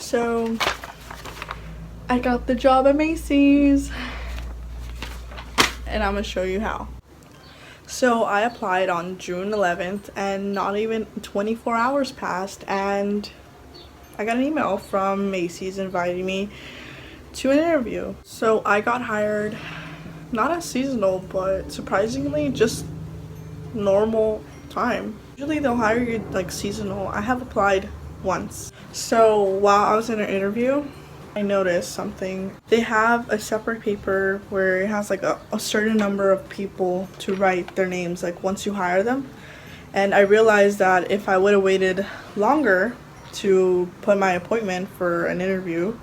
So I got the job at Macy's and I'm gonna show you how. So I applied on June 11th and not even 24 hours passed and I got an email from Macy's inviting me to an interview. So I got hired not as seasonal, but surprisingly just normal time. Usually they'll hire you like seasonal. I have applied once. So while I was in an interview, I noticed something. They have a separate paper where it has like a certain number of people to write their names like once you hire them. And I realized that if I would have waited longer to put my appointment for an interview,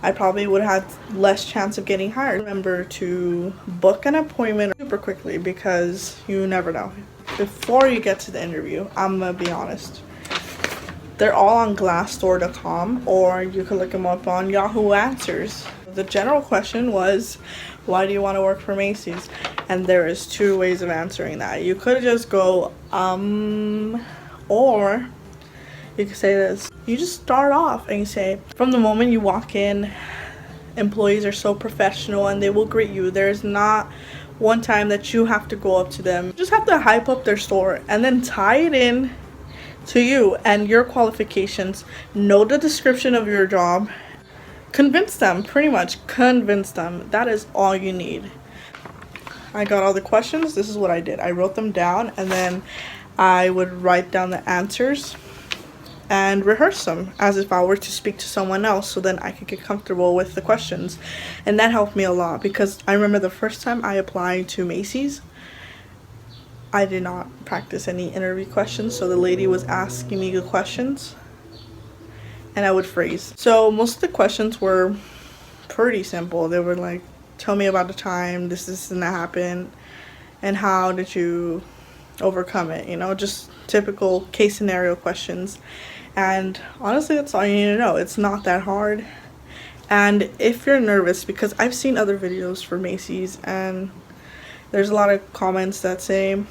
I probably would have had less chance of getting hired. Remember to book an appointment super quickly because you never know. Before you get to the interview, I'm gonna be honest. They're all on glassdoor.com or you can look them up on Yahoo Answers. The general question was, why do you want to work for Macy's? And there is two ways of answering that. You could just go, or you could say this. You just start off and you say, from the moment you walk in, employees are so professional and they will greet you. There's not one time that you have to go up to them. You just have to hype up their store and then tie it in to you and your qualifications. Know the description of your job. Convince them, pretty much convince them. That is all you need. I got all the questions. This is what I did. I wrote them down and then I would write down the answers and rehearse them as if I were to speak to someone else, so then I could get comfortable with the questions. And that helped me a lot because I remember the first time I applied to Macy's, I did not practice any interview questions, so the lady was asking me the questions and I would freeze. So most of the questions were pretty simple. They were like, tell me about the time this and that happened and how did you overcome it, you know, just typical case scenario questions. And honestly, that's all you need to know. It's not that hard. And if you're nervous, because I've seen other videos for Macy's and there's a lot of comments that say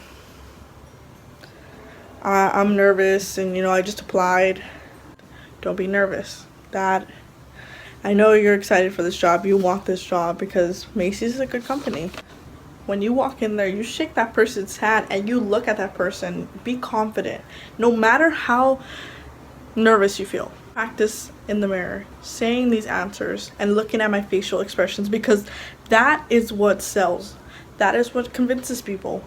I'm nervous and, you know, I just applied. Don't be nervous. That I know you're excited for this job. You want this job because Macy's is a good company. When you walk in there, you shake that person's hand and you look at that person. Be confident. No matter how nervous you feel. Practice in the mirror, saying these answers and looking at my facial expressions because that is what sells. That is what convinces people.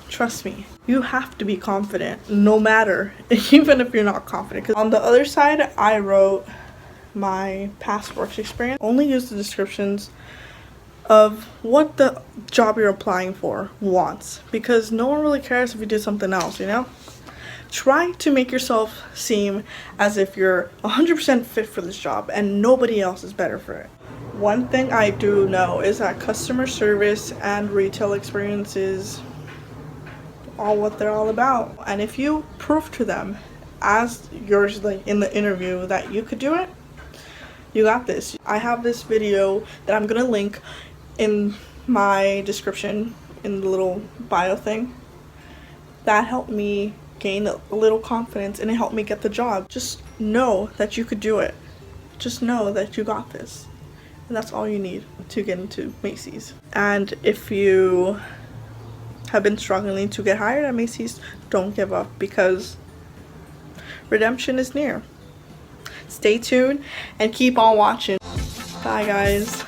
Trust me. You have to be confident no matter, even if you're not confident. Because on the other side, I wrote my past work experience. Only use the descriptions of what the job you're applying for wants, because no one really cares if you did something else, you know? Try to make yourself seem as if you're 100% fit for this job and nobody else is better for it. One thing I do know is that customer service and retail experiences are what they're all about. And if you prove to them as yours, like in the interview, that you could do it, you got this. I have this video that I'm gonna link in my description in the little bio thing. That helped me gain a little confidence and it helped me get the job. Just know that you could do it. Just know that you got this. And that's all you need to get into Macy's. And if you have been struggling to get hired at Macy's, don't give up because redemption is near. Stay tuned and keep on watching. Bye guys.